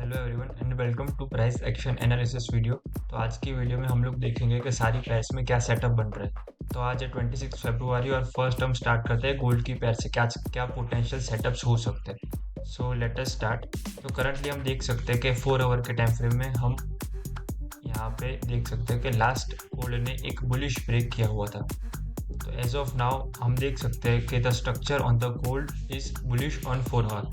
Hello everyone and welcome to price action analysis video. तो आज की वीडियो में हम लोग देखेंगे कि सारी पेयर्स में क्या सेटअप बन रहा है। तो आज है 26 फरवरी और फर्स्ट हम स्टार्ट करते हैं गोल्ड की पेयर से क्या क्या पोटेंशियल सेटअप्स हो सकते हैं। सो लेट अस स्टार्ट। तो करंटली हम देख सकते हैं कि 4 आवर के टाइम फ्रेम में हम यहाँ पे देख सकते हैं कि लास्ट गोल्ड ने एक बुलिश ब्रेक किया हुआ था। तो एज ऑफ नाउ हम देख सकते हैं कि the structure on the gold is bullish on 4 hour.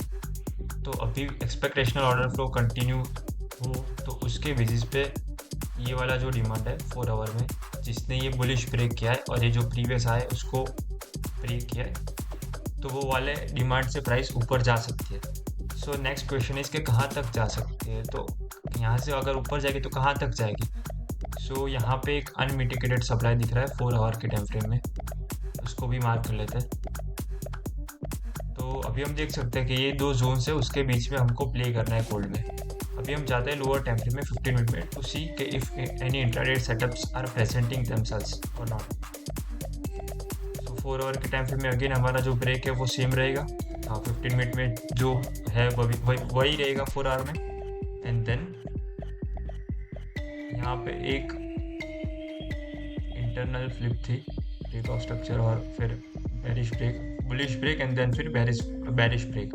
तो अभी एक्सपेक्टेशनल ऑर्डर फ्लो कंटिन्यू हो तो उसके बेसिस पे ये वाला जो डिमांड है 4 आवर में जिसने ये बुलिश ब्रेक किया है और ये जो प्रीवियस आया है उसको ब्रेक किया है, तो वो वाले डिमांड से प्राइस ऊपर जा सकती है। सो नेक्स्ट क्वेश्चन इज कि कहाँ तक जा सकती है। तो यहाँ से अगर ऊपर जाएगी तो कहाँ तक जाएगी। सो यहाँ पे एक अनमिटिगेटेड सप्लाई दिख रहा है 4 आवर के टाइम फ्रेम में, उसको भी मार्क कर लेते हैं। तो अभी हम देख सकते हैं कि ये दो जोन है, उसके बीच में हमको प्ले करना है गोल्ड में। अभी हम जाते हैं लोअर टाइम फ्रेम में 15 मिनट में टू सी कि if any intraday setups are presenting themselves और नॉट। तो 4 आवर के टाइम फ्रेम में अगेन हमारा जो ब्रेक है वो सेम रहेगा। 15 मिनट में जो है वही रहेगा 4 आवर में। एंड देन यहाँ पे एक इंटरनल फ्लिप थी, ब्रेक ऑफ स्ट्रक्चर और फिर bearish break, bullish break and then फिर बेरिश ब्रेक।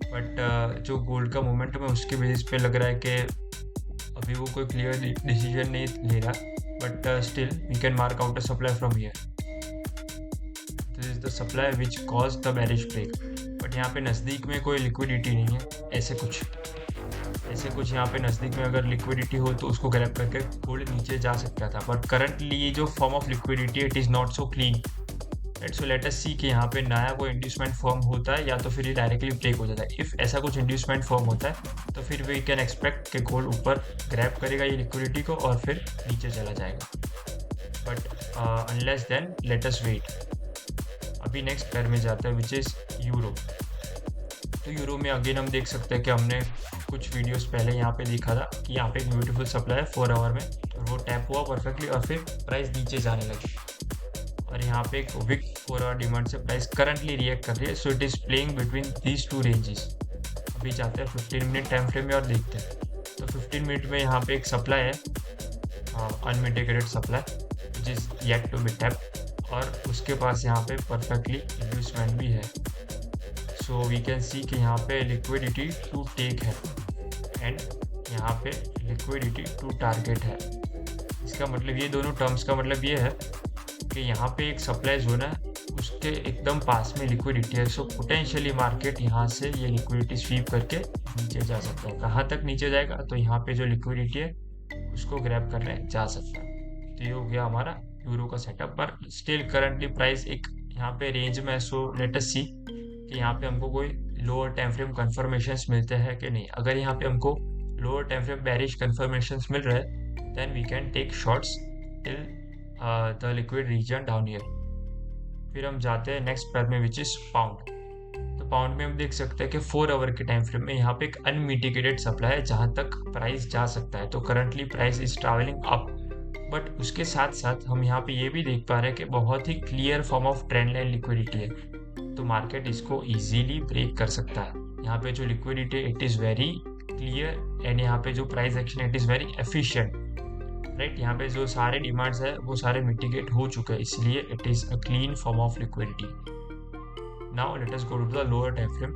बट जो गोल्ड का मोमेंटम है उसके बेसिस पे लग रहा है कि अभी वो कोई क्लियर डिसीजन नहीं ले रहा, but still we can mark out a supply from here. This is the supply which cause the bearish break. But यहाँ पे नज़दीक में कोई लिक्विडिटी नहीं है, ऐसे कुछ यहाँ पे नज़दीक में अगर लिक्विडिटी हो तो उसको ग्रैब करके गोल्ड नीचे जा सकता था। बट करंटली ये जो form of liquidity it is not so clean. So let us see कि यहाँ पे नया कोई इंड्यूसमेंट फॉर्म होता है या तो फिर ये डायरेक्टली ब्रेक हो जाता है। इफ़ ऐसा कुछ इंड्यूसमेंट फॉर्म होता है तो फिर वी कैन एक्सपेक्ट कि गोल्ड ऊपर ग्रैब करेगा ये लिक्विडिटी को और फिर नीचे चला जाएगा। But unless then let us wait. अभी नेक्स्ट पेयर में जाता है विच इज़ यूरो। तो यूरो में अगेन हम देख सकते हैं कि हमने कुछ वीडियोस पहले यहाँ पे देखा था कि यहाँ पे एक ब्यूटीफुल सप्लाई है 4 आवर में और वो टैप हुआ परफेक्टली और फिर प्राइस नीचे जाने लगी। और यहाँ पे एक विक 4 आवर डिमांड से प्राइस करंटली रिएक्ट कर रही है। So it is playing between these two ranges. अभी जाते हैं 15 मिनट टाइम फ्रेम में और देखते हैं। तो 15 मिनट में यहाँ पे एक सप्लाई है, unmitigated supply which is yet to be tap और उसके पास यहाँ पे परफेक्टली इंड्यूसमेंट भी है। सो वी कैन सी कि यहाँ पे लिक्विडिटी टू टेक है एंड यहाँ पे लिक्विडिटी टू टारगेट है। इसका मतलब ये दोनों टर्म्स का मतलब ये है कि यहाँ पे एक सप्लाई जोन है, उसके एकदम पास में लिक्विडिटी है। सो पोटेंशियली मार्केट यहाँ से ये लिक्विडिटी स्वीप करके नीचे जा सकता है। कहाँ तक नीचे जाएगा तो यहाँ पे जो लिक्विडिटी है उसको ग्रैब करने जा सकता है। तो ये हो गया हमारा यूरो का सेटअप। पर स्टिल करंटली प्राइस एक यहाँ पे रेंज में। सो लेट अस सी कि यहाँ पे हमको कोई लोअर टाइम फ्रेम कन्फर्मेशंस मिलते हैं कि नहीं। अगर यहाँ पे हमको lower time frame bearish confirmations मिल रहे हैं then we can take shorts till the liquid region down here. फिर हम जाते हैं नेक्स्ट पेयर में विच इज पाउंड। तो पाउंड में हम देख सकते हैं कि 4 आवर के टाइम फ्रेम में यहाँ पे एक अनमिटिगेटेड सप्लाई है जहाँ तक प्राइस जा सकता है। तो currently price is travelling up, but उसके साथ साथ हम यहाँ पे ये भी देख पा रहे हैं कि बहुत ही clear form of trend line liquidity है, तो मार्केट इसको इजीली ब्रेक कर सकता है। यहाँ पे जो liquidity it is very clear and यहाँ पे जो price action it is very efficient, right. यहाँ पे जो सारे डिमांड्स है वो सारे मिटिगेट हो चुके हैं, इसलिए it is a clean form of liquidity. Now let us go to the lower time frame.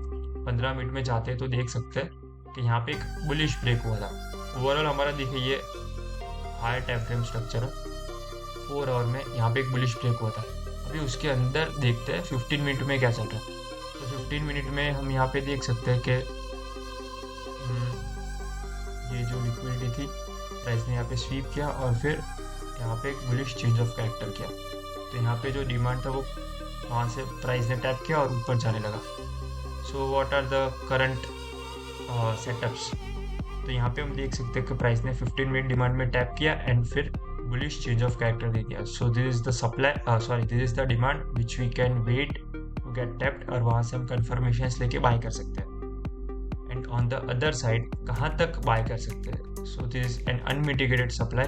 15 minute में जाते हैं तो देख सकते हैं कि यहाँ पे एक बुलिश ब्रेक हुआ था। ओवरऑल हमारा देखिए ये हाई टाइम फ्रेम स्ट्रक्चर है, 4 आवर में यहाँ पे एक बुलिश ब्रेक हुआ था। अभी उसके अंदर देखते हैं 15 मिनट में क्या चल रहा है। तो 15 मिनट में हम यहाँ पे देख सकते हैं कि ये जो लिक्विडिटी थी प्राइस ने यहाँ पे स्वीप किया और फिर यहाँ पे एक बुलिश चेंज ऑफ कैरेक्टर किया। तो यहाँ पे जो डिमांड था वो वहाँ से प्राइस ने टैप किया और ऊपर जाने लगा। So what are the current setups. तो यहाँ पे हम देख सकते हैं कि प्राइस ने 15 मिनट डिमांड में टैप किया एंड फिर बुलिश चेंज ऑफ कैरेक्टर दे दिया। So this is the supply this is the demand which we can wait to get tapped और वहाँ से हम कन्फर्मेशंस लेके बाय कर सकते हैं। And on the other side कहाँ तक बाय कर सकते हैं। So this is an unmitigated supply.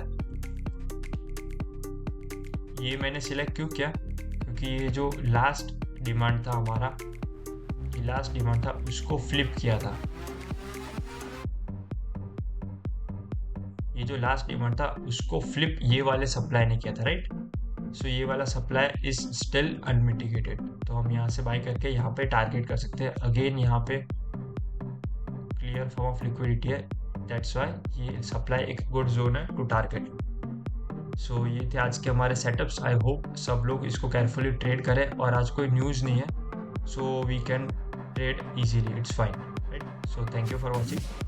ये मैंने सिलेक्ट क्यों किया क्योंकि ये जो लास्ट डिमांड था हमारा, ये लास्ट डिमांड था उसको फ्लिप किया था। ये जो लास्ट डिमांड था उसको फ्लिप ये वाले सप्लाई ने किया था, राइट? सो ये वाला सप्लाई इज स्टिल अनमिटिगेटेड, तो हम यहाँ से बाई करके यहाँ पे टारगेट कर सकते हैं। अगेन यहाँ पे क्लियर फॉर्म ऑफ लिक्विडिटी है, दैट्स वाई ये सप्लाई एक गुड जोन है टू टारगेट। सो ये थे आज के हमारे सेटअप्स। आई होप सब लोग इसको केयरफुली ट्रेड करें, और आज कोई न्यूज़ नहीं है, so we can trade easily, it's fine, right? So thank you for watching.